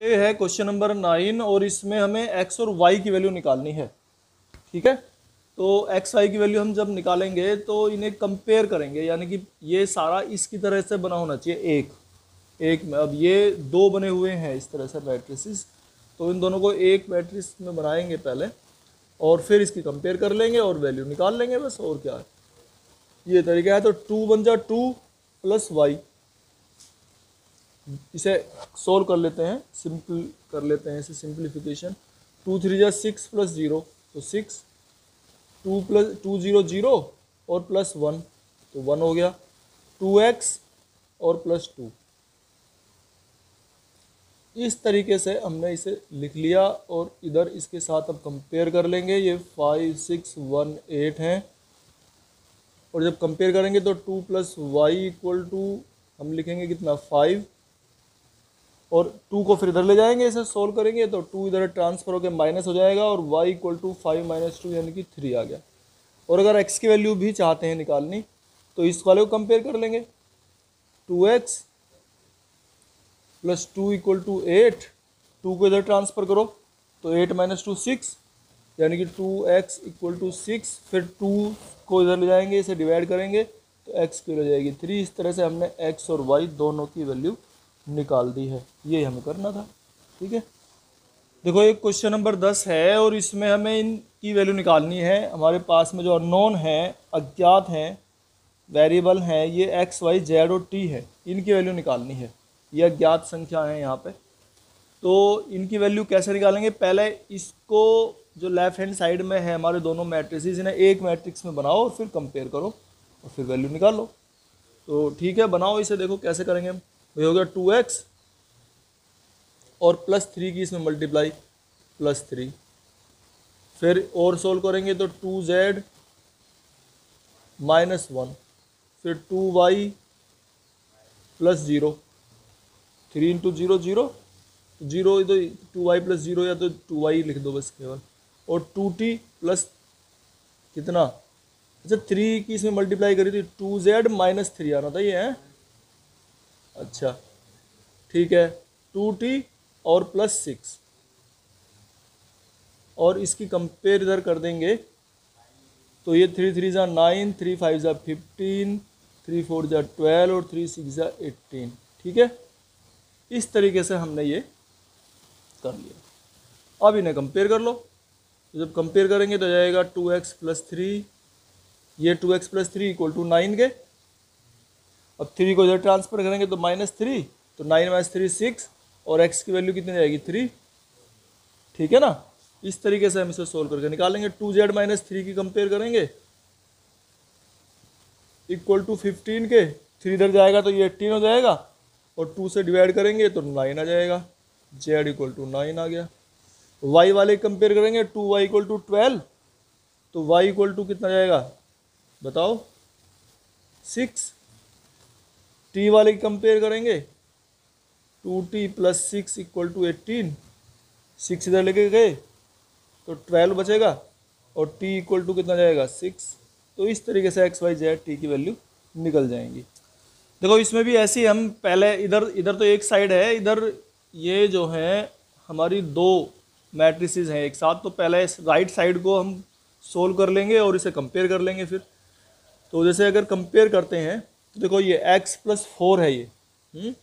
ये है question number 9 और इसमें हमें x और y की वैल्यू निकालनी है। ठीक है, तो x y की वैल्यू हम जब निकालेंगे तो इन्हें कंपेयर करेंगे, यानी कि ये सारा इसकी तरह से बना होना चाहिए एक एक में। अब ये दो बने हुए हैं इस तरह से मैट्रिसेस, तो इन दोनों को एक मैट्रिक्स में बनाएंगे पहले और फिर इसकी कंपेयर कर लेंगे और वैल्यू निकाल लेंगे, बस और क्या है। ये तरीका है। तो 2 बन जा 2 प्लस वाई, इसे सोल्व कर लेते हैं, सिंपल कर लेते हैं इसे, सिंप्लीफिकेशन। 2 3 जा 6 प्लस 0 तो 6, 2 प्लस 2 0 0 और प्लस 1 तो 1 हो गया, 2x और प्लस 2। इस तरीके से हमने इसे लिख लिया और इधर इसके साथ अब कंपेयर कर लेंगे। ये 5 6 1 8 हैं और जब कंपेयर करेंगे तो 2 प्लस वाई इक्वल टू हम लिखेंगे कितना 5, और 2 को फिर इधर ले जाएंगे, इसे सोल्व करेंगे तो 2 इधर ट्रांसफर होकर माइनस हो जाएगा और y इक्वल टू 5 माइनस 2 यानी कि 3 आ गया। और अगर x की वैल्यू भी चाहते हैं निकालनी तो इस वाले को कंपेयर कर लेंगे, 2x प्लस 2 इक्वल टू 8, 2 को इधर ट्रांसफर करो तो 8 माइनस 2 6 यानी कि 2x इक्वल टू 6, फिर 2 को इधर ले जाएंगे, इसे डिवाइड करेंगे तो x की वैल्यू जाएगी 3। इस तरह से हमने x और y दोनों की वैल्यू निकाल दी है, ये हमें करना था। ठीक है, देखो एक क्वेश्चन नंबर 10 है और इसमें हमें इनकी वैल्यू निकालनी है। हमारे पास में जो अननोन है, अज्ञात हैं, वेरिएबल हैं, ये x y z और t है, इनकी वैल्यू निकालनी है। ये अज्ञात संख्या है यहाँ पे, तो इनकी वैल्यू कैसे निकालेंगे। पहले इसको जो लेफ्ट हैंड साइड में है हमारे दोनों मैट्रिसेस, इन्हें एक मैट्रिक्स में बनाओ और फिर कंपेयर करो और फिर वैल्यू निकालो। तो ठीक है, बनाओ इसे, देखो कैसे करेंगे हम। ये हो गया 2x और प्लस 3 की इसमें मल्टीप्लाई प्लस 3, फिर और सोल्व करेंगे तो 2z माइनस 1, फिर 2y प्लस 0, 3 इंटू 0 0 0, तो 2y प्लस 0 या तो 2y लिख दो बस केवल, और 2t प्लस कितना, अच्छा 3 की इसमें मल्टीप्लाई करी थी, 2z माइनस 3 आना था ये है। अच्छा ठीक है, 2t और प्लस 6, और इसकी कंपेयर इधर कर देंगे तो ये 3 3 जा 9, 3 5 जा 15, 3 4 जा 12 और 3 6 जा 18। ठीक है, इस तरीके से हमने ये कर लिया। अब इन्हें कंपेयर कर लो, तो जब कंपेयर करेंगे तो जाएगा 2x प्लस 3, ये 2x प्लस 3 इक्वल टू 9 के। अब 3 को इधर ट्रांसफर करेंगे तो माइनस 3, तो 9 माइनस 3 6, और x की वैल्यू कितनी जाएगी 3। ठीक है ना, इस तरीके से हम इसे सोल्व करके निकालेंगे। 2z माइनस 3 की कंपेयर करेंगे इक्वल टू 15 के, 3 इधर जाएगा तो ये 18 हो जाएगा, और 2 से डिवाइड करेंगे तो 9 आ जाएगा, z इक्वल टू 9 आ गया। y वाले कंपेयर करेंगे 2y इक्वल टू 12, तो y इक्वल टू कितना जाएगा बताओ 6। t वाले की कंपेयर करेंगे 2t प्लस 6 इक्वल टू 18, 6 इधर लेके गए तो 12 बचेगा, और t इक्वल टू कितना जाएगा 6। तो इस तरीके से x y z t की वैल्यू निकल जाएंगी। देखो इसमें भी ऐसी हम पहले इधर इधर तो एक साइड है, इधर ये जो है हमारी दो मैट्रिसेस हैं एक साथ, तो पहले इस राइट साइड को हम सोल्व कर लेंगे और इसे कंपेयर कर लेंगे फिर। तो जैसे अगर कंपेयर करते हैं तो देखो ये x प्लस 4 है ये,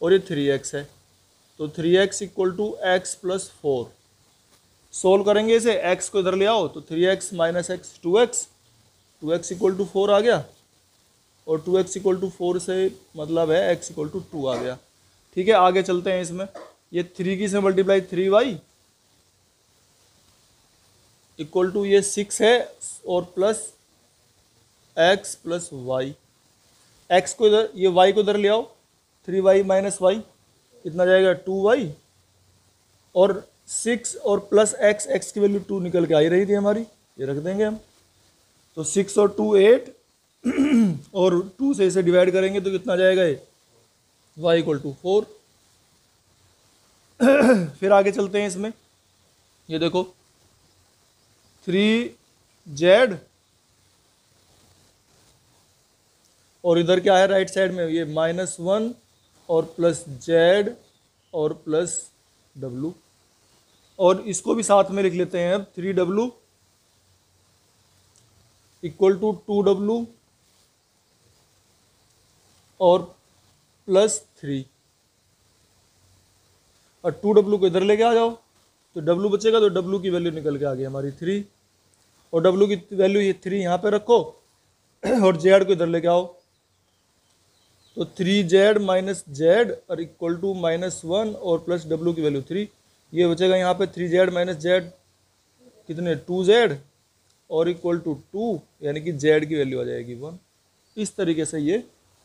और ये 3x है, तो 3x equal to x plus 4। Solve करेंगे इसे, x को इधर ले आओ तो 3x minus x 2x, 2x equal to 4 आ गया, और 2x इक्वल टू 4 से मतलब है x इक्वल टू 2 आ गया। ठीक है, आगे चलते हैं। इसमें ये 3 की से मल्टीप्लाई 3y इक्वल टू ये 6 है, और plus x plus y, x को इधर ये y को इधर ले आओ, 3y माइनस वाई कितना जाएगा 2y, और 6 और प्लस x की वैल्यू 2 निकल के आ ही रही थी हमारी, ये रख देंगे हम। तो 6 और 2 8, और 2 से इसे डिवाइड करेंगे तो कितना जाएगा ये y इक्वल टू 4। फिर आगे चलते हैं इसमें, ये देखो 3z, और इधर क्या है राइट साइड में ये -1 और प्लस z और प्लस W, और इसको भी साथ में लिख लेते हैं अब 3W इक्वल टू 2W और प्लस 3, और 2W को इधर लेके आ जाओ तो W बचेगा, तो W की वैल्यू निकल के आ गई हमारी 3, और W की वैल्यू ये 3 यहाँ पे रखो और Z को इधर लेके आओ, तो 3Z माइनस Z और इक्वल टू -1 और प्लस W की वैल्यू 3, ये बचेगा यहाँ पे 3Z माइनस Z कितने 2Z और इक्वल टू 2, यानी कि Z की वैल्यू आ जाएगी 1। इस तरीके से ये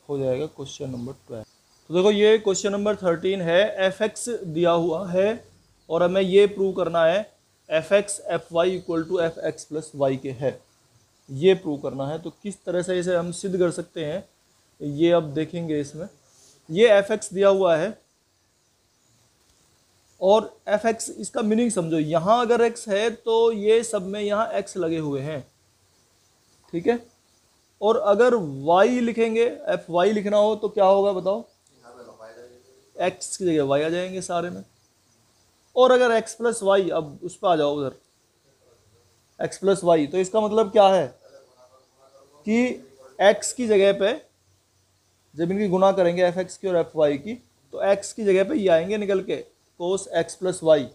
हो जाएगा क्वेश्चन नंबर 12। तो देखो ये क्वेश्चन नंबर 13 है, fx दिया हुआ है और हमें ये प्रूव करना है fx fy equal to fx plus y के है, ये प्रूव करना है। तो किस तरह से इसे हम सिद्ध कर सकते हैं ये अब देखेंगे। इसमें ये fx दिया हुआ है और fx, इसका मीनिंग समझो, यहाँ अगर x है तो ये सब में यहाँ x लगे हुए हैं, ठीक है। और अगर y लिखेंगे, fy लिखना हो तो क्या होगा बताओ, x की जगह y आ जाएंगे सारे में। और अगर x प्लस वाई, अब उस पर आ जाओ उधर, x प्लस वाई, तो इसका मतलब क्या है कि x की जगह पे जब इनकी गुणा करेंगे fx की और fy की, तो x की जगह पे ये आएंगे निकल के cos x plus y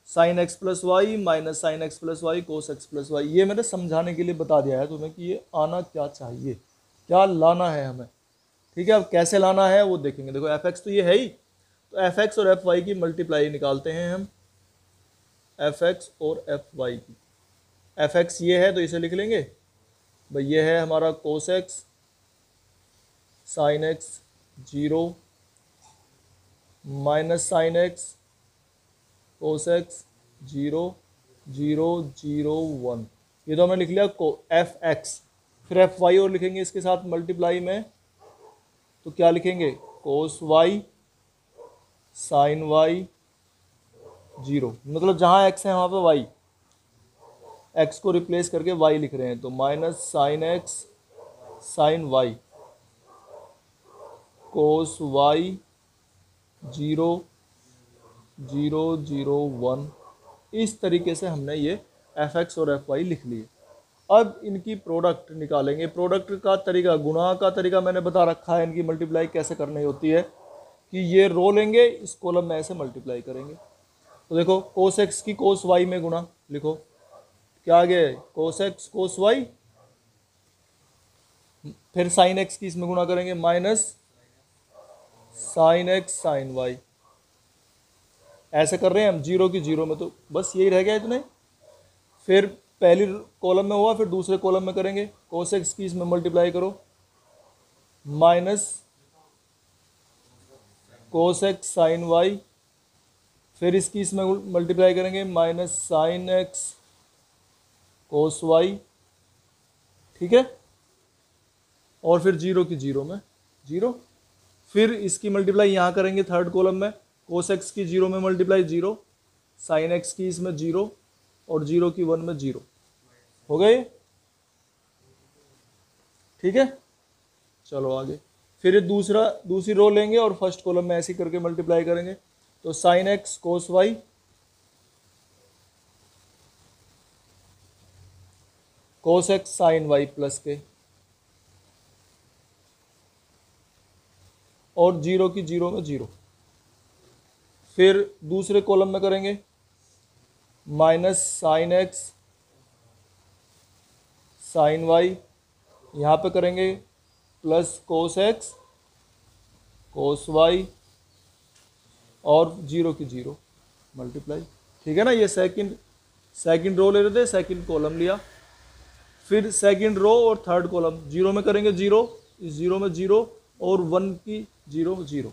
sine x plus y minus sine x plus y cos x plus y. ये मैंने समझाने के लिए बता दिया है तुम्हें कि ये आना क्या चाहिए, क्या लाना है हमें, ठीक है। अब कैसे लाना है वो देखेंगे। देखो fx तो ये है ही, तो fx और fy की मल्टीप्लाई निकालते हैं हम, fx और fy की। fx ये है तो इसे लिख लेंगे भाई, ये है हमारा cos x sine x 0 minus sine x cos x 0 0 0 1, ये तो हमने लिख लिया fx। फिर fy और लिखेंगे इसके साथ मल्टीप्लाई में, तो क्या लिखेंगे कोस y साइन y 0, मतलब जहाँ x है वहाँ पे y, x को रिप्लेस करके y लिख रहे हैं, तो minus sine x sine y cos y 0 0 0 1। इस तरीके से हमने ये fx और fy लिख लिए। अब इनकी प्रोडक्ट निकालेंगे। प्रोडक्ट का तरीका, गुणा का तरीका मैंने बता रखा है, इनकी मल्टीप्लाई कैसे करनी होती है कि ये रो लेंगे, इस कॉलम में ऐसे मल्टीप्लाई करेंगे। तो देखो कोस x की कोस y में गुणा, लिखो क्या आ गया कोस x कोस y, फिर साइन x की इसमें गुणा करेंगे minus sine x sine y, ऐसे कर रहे हैं हम 0 की 0 में, तो बस यही रह गया इतने। फिर पहली कॉलम में हुआ, फिर दूसरे कॉलम में करेंगे, कोस x की इसमें मल्टीप्लाई करो minus cos x sine y, फिर इसकी इसमें मल्टीप्लाई करेंगे minus sine x cos y, ठीक है। और फिर 0 की 0 में 0, फिर इसकी मल्टीप्लाई यहाँ करेंगे थर्ड कॉलम में, कोस x की 0 में मल्टीप्लाई 0, साइन x की इसमें 0 और 0 की 1 में 0, हो गए, ठीक है। चलो आगे, फिर ये दूसरी रो लेंगे और फर्स्ट कॉलम में ऐसे करके मल्टीप्लाई करेंगे, तो साइन x कोस y कोस x साइन y प्लस के, और 0 की 0 में 0, फिर दूसरे कॉलम में करेंगे minus sine x sine y, यहाँ पे करेंगे plus cos x cos y और 0 की 0 मल्टीप्लाई, ठीक है ना। ये सेकंड रो ले रहे थे, सेकंड कॉलम लिया, फिर सेकंड रो और थर्ड कॉलम, 0 में करेंगे 0, इस 0 में 0 और 1 की 0 0,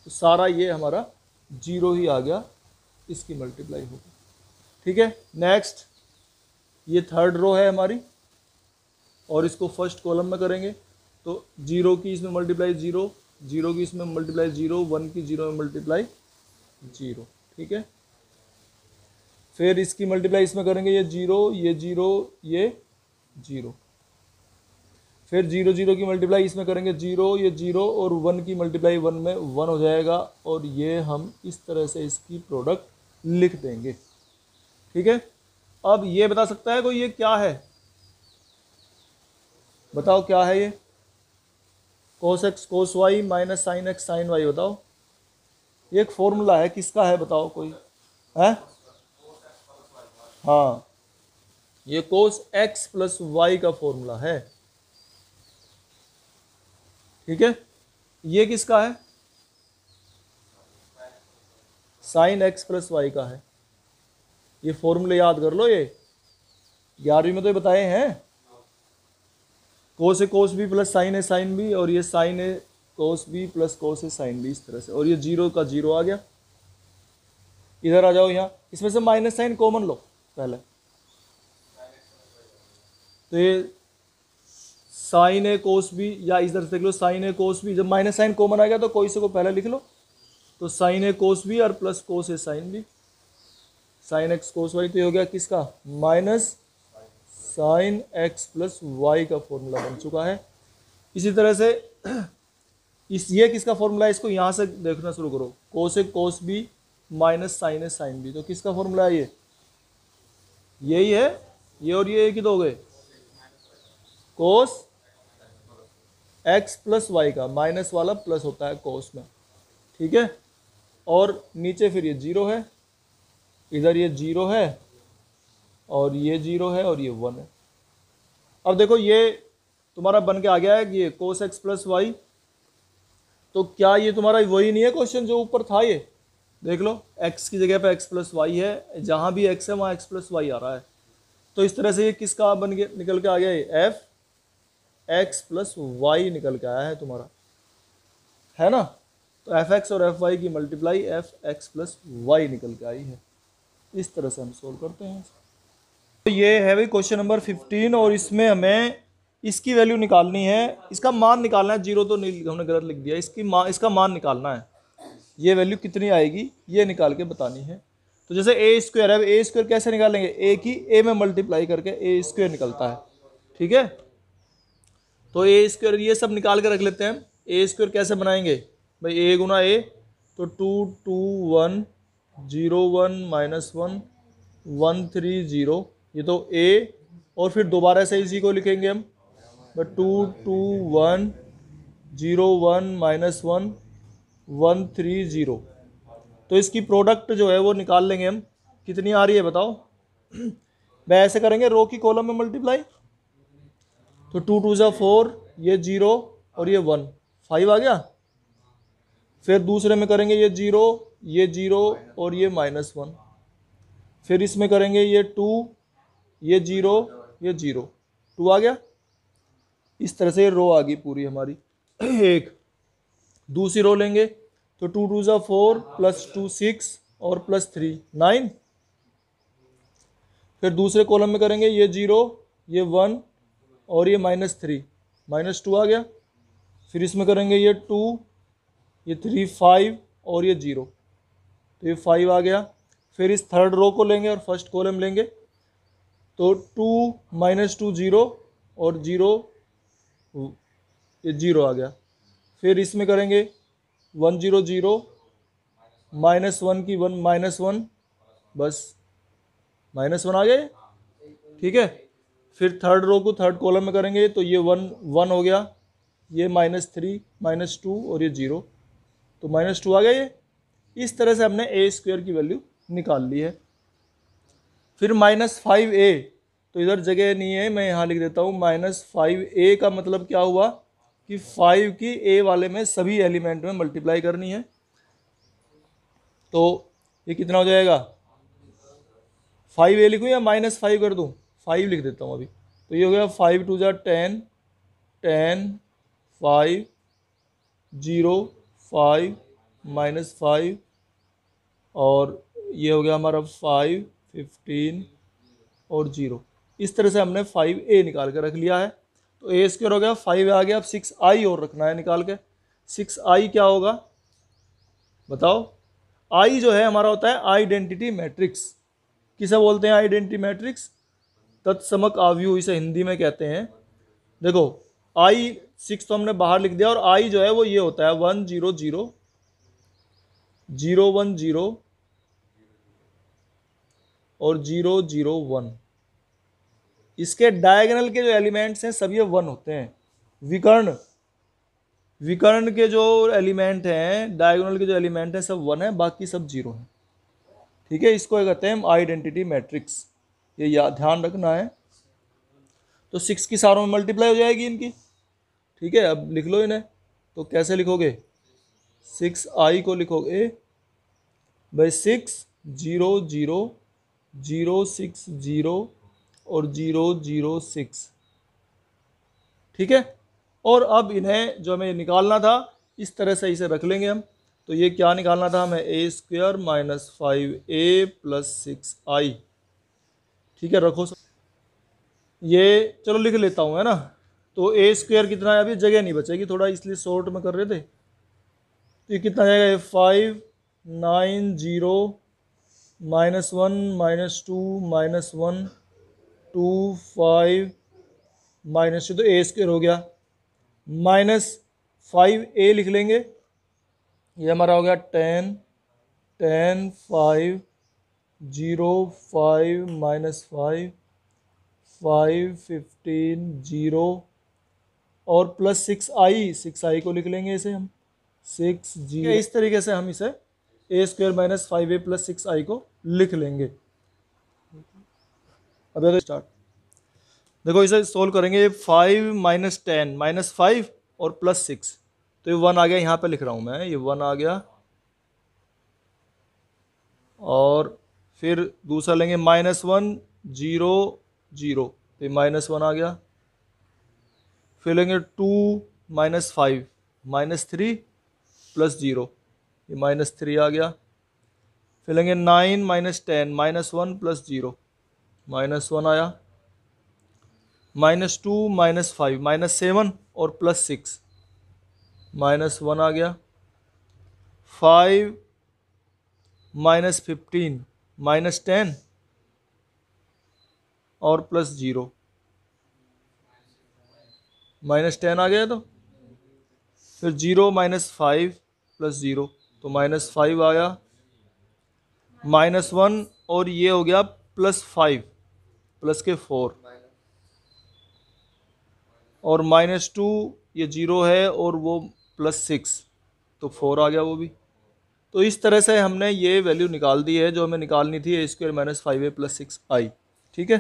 तो सारा ये हमारा 0 ही आ गया, इसकी मल्टीप्लाई होगी, ठीक है। नेक्स्ट ये थर्ड रो है हमारी और इसको फर्स्ट कॉलम में करेंगे, तो 0 की इसमें मल्टीप्लाई 0, 0 की इसमें मल्टीप्लाई 0, 1 की 0 में मल्टीप्लाई 0, ठीक है। फिर इसकी मल्टीप्लाई इसमें करेंगे, ये 0 ये 0 ये 0, फिर 0 0 की मल्टीप्लाई इसमें करेंगे 0, ये 0 और 1 की मल्टीप्लाई 1 में 1 हो जाएगा, और ये हम इस तरह से इसकी प्रोडक्ट लिख देंगे। ठीक है, अब ये बता सकता है कोई ये क्या है? बताओ क्या है ये? cos x cos y minus sine x sine y, बताओ। ये एक फॉर्मूला है, किसका है बताओ कोई है? हाँ, ये cos x प्लस वाई का फॉर्मूला है। ठीक है, ये किसका है? साइन x प्लस वाई का है। ये फॉर्मूले याद कर लो, ये 11वीं में तो ये बताए हैं। कोस ए कोस बी प्लस साइन ए साइन बी, और ये sign A cos B plus cos A sine B, इस तरह से। और ये 0 का 0 आ गया। इधर आ जाओ, यहाँ इसमें से माइनस साइन कॉमन लो पहले, तो ये साइन ए कोस बी, या इधर से देख लो साइन ए कोस बी। जब माइनस साइन कॉमन आ गया तो कोई से को पहले लिख लो, तो साइन ए कोस बी और plus cos A sine B, sine x cos y. तो ये हो गया किसका? Minus sine x plus y का फॉर्मूला बन चुका है। इसी तरह से ये किसका फॉर्मूला है? इसको यहाँ से देखना शुरू करो, कोस ए कोस बी माइनस साइन ए साइन बी। तो किसका फॉर्मूला है ये? यही है, ये और ये एक ही तो हो गए, कोस एक्स प्लस वाई का। माइनस वाला प्लस होता है कोस में। ठीक है, और नीचे फिर ये 0 है, इधर ये 0 है, और ये 0 है, और ये 1 है। अब देखो ये तुम्हारा बन के आ गया है कि ये कोस एक्स प्लस वाई। तो क्या ये तुम्हारा वही नहीं है क्वेश्चन जो ऊपर था? ये देख लो, x की जगह पे x प्लस वाई है, जहाँ भी x है वहाँ x प्लस वाई आ रहा है। तो इस तरह से ये किसका बन के निकल के आ गया? ये एफ एक्स प्लस वाई निकल के आया है तुम्हारा, है ना। तो एफ एक्स और एफ वाई की multiply f x plus y निकल के आई है। इस तरह से हम सोल्व करते हैं। तो ये है भाई क्वेश्चन नंबर 15, और इसमें हमें इसकी वैल्यू निकालनी है, इसका मान निकालना है। 0 तो नहीं, हमने गलत लिख दिया, इसका मान निकालना है। ये वैल्यू कितनी आएगी ये निकाल के बतानी है। तो जैसे ए स्क्वायर है, ए स्क्वायर कैसे निकालेंगे? ए की ए में मल्टीप्लाई करके ए स्क्वायर निकलता है। ठीक है, तो ए स्क्वायर ये सब निकाल के रख लेते हैं। ए स्क्वायर कैसे बनाएंगे भाई? ए गुना ए, तो 2 2 1 0 1 माइनस 1 1 3 0, ये तो ए, और फिर दोबारा से इसी को लिखेंगे हम, 2 2 1 0 1 माइनस 1 1 3 0। तो इसकी प्रोडक्ट जो है वो निकाल लेंगे हम, कितनी आ रही है बताओ। मैं ऐसे करेंगे, रो की कॉलम में मल्टीप्लाई, तो 2 2 जा 4, ये 0 और ये 1, 5 आ गया। फिर दूसरे में करेंगे ये 0, ये 0 और ये माइनस 1। फिर इसमें करेंगे ये 2, ये 0, ये 0, 2 आ गया। इस तरह से ये रो आ गई पूरी हमारी। एक दूसरी रो लेंगे, तो 2 2 जा 4 प्लस 2 6 और प्लस 3 9। फिर दूसरे कॉलम में करेंगे ये 0, ये 1 और ये माइनस 3, माइनस 2 आ गया। फिर इसमें करेंगे ये 2, ये 3 5 और ये 0, तो ये 5 आ गया। फिर इस थर्ड रो को लेंगे और फर्स्ट कॉलम लेंगे, तो 2 माइनस 2 0 और 0, ये 0 आ गया। फिर इसमें करेंगे 1 0 0 माइनस 1 की 1 माइनस 1, बस माइनस 1 आ गया। ठीक है, फिर थर्ड रो को थर्ड कॉलम में करेंगे, तो ये 1 1 हो गया, ये माइनस 3 माइनस 2 और ये 0, तो माइनस 2 आ गया ये। इस तरह से हमने ए स्क्वायर की वैल्यू निकाल ली है। फिर माइनस 5a, तो इधर जगह नहीं है, मैं यहाँ लिख देता हूँ। माइनस 5a का मतलब क्या हुआ कि 5 की a वाले में सभी एलिमेंट में मल्टीप्लाई करनी है। तो ये कितना हो जाएगा? 5a लिखूँ या माइनस 5 कर दूँ? 5 लिख देता हूँ अभी। तो ये हो गया 5 2 जा 10 10 5 0 5 माइनस 5, और ये हो गया हमारा 5 15 और 0। इस तरह से हमने 5a निकाल के रख लिया है। तो ए स्क्वायर हो गया, 5 आ गया। अब 6i और रखना है निकाल के। 6i क्या होगा बताओ? i जो है हमारा होता है आइडेंटिटी मैट्रिक्स। किसे बोलते हैं आइडेंटिटी मैट्रिक्स? तत्समक आव्यूह इसे हिंदी में कहते हैं। देखो, आई 6 तो हमने बाहर लिख दिया, और आई जो है वो ये होता है 1 0 0 0 1 0 और 0 0 1। इसके डायगोनल के जो एलिमेंट्स हैं सब ये 1 होते हैं। विकर्ण विकर्ण के जो एलिमेंट हैं, डायगोनल के जो एलिमेंट हैं सब 1 है, बाकी सब 0 है। ठीक है, इसको कहते हैं आइडेंटिटी मैट्रिक्स, ये याद ध्यान रखना है। तो 6 की सारों में मल्टीप्लाई हो जाएगी इनकी। ठीक है, अब लिख लो इन्हें। तो कैसे लिखोगे, 6i को लिखोगे भाई 6 0 0 0 6 0 और 0 0 6। ठीक है, और अब इन्हें जो हमें निकालना था इस तरह से इसे रख लेंगे हम। तो ये क्या निकालना था हमें, ए square minus 5a plus 6i। ठीक है, रखो ये, चलो लिख लेता हूँ, है ना। तो ए स्क्वायर कितना है, अभी जगह नहीं बचेगी थोड़ा, इसलिए शॉर्ट में कर रहे थे। तो ये कितना जाएगा, 5 9 0 -1 -2 -1 2 5 -2, तो ए स्क्वायर हो गया। -5a लिख लेंगे, ये हमारा हो गया 10 10 5 0 5 -5 5 15 0 और प्लस 6i को लिख लेंगे इसे हम 6 0। इस तरीके से हम इसे ए square minus 5a plus 6i को लिख लेंगे। अब तो स्टार्ट, देखो इसे सोल्व करेंगे। 5 -10 -5 और प्लस 6, तो ये 1 आ गया, यहाँ पे लिख रहा हूँ मैं, ये 1 आ गया। और फिर दूसरा लेंगे -1 0 0, तो ये -1 आ गया। फिर लेंगे 2 -5 -3 प्लस 0, ये -3 आ गया। फिर लेंगे 9 -10 -1 प्लस 0, -1 आया। -2 -5 -7 और प्लस 6, -1 आ गया। 5 -15 -10 और प्लस 0, -10 आ गया। तो फिर 0 -5 प्लस 0, तो -5 आया। -1 और ये हो गया +5 प्लस के 4, और -2 ये 0 है और वो +6, तो 4 आ गया वो भी। तो इस तरह से हमने ये वैल्यू निकाल दी है जो हमें निकालनी थी, a² -5a प्लस 6i। ठीक है।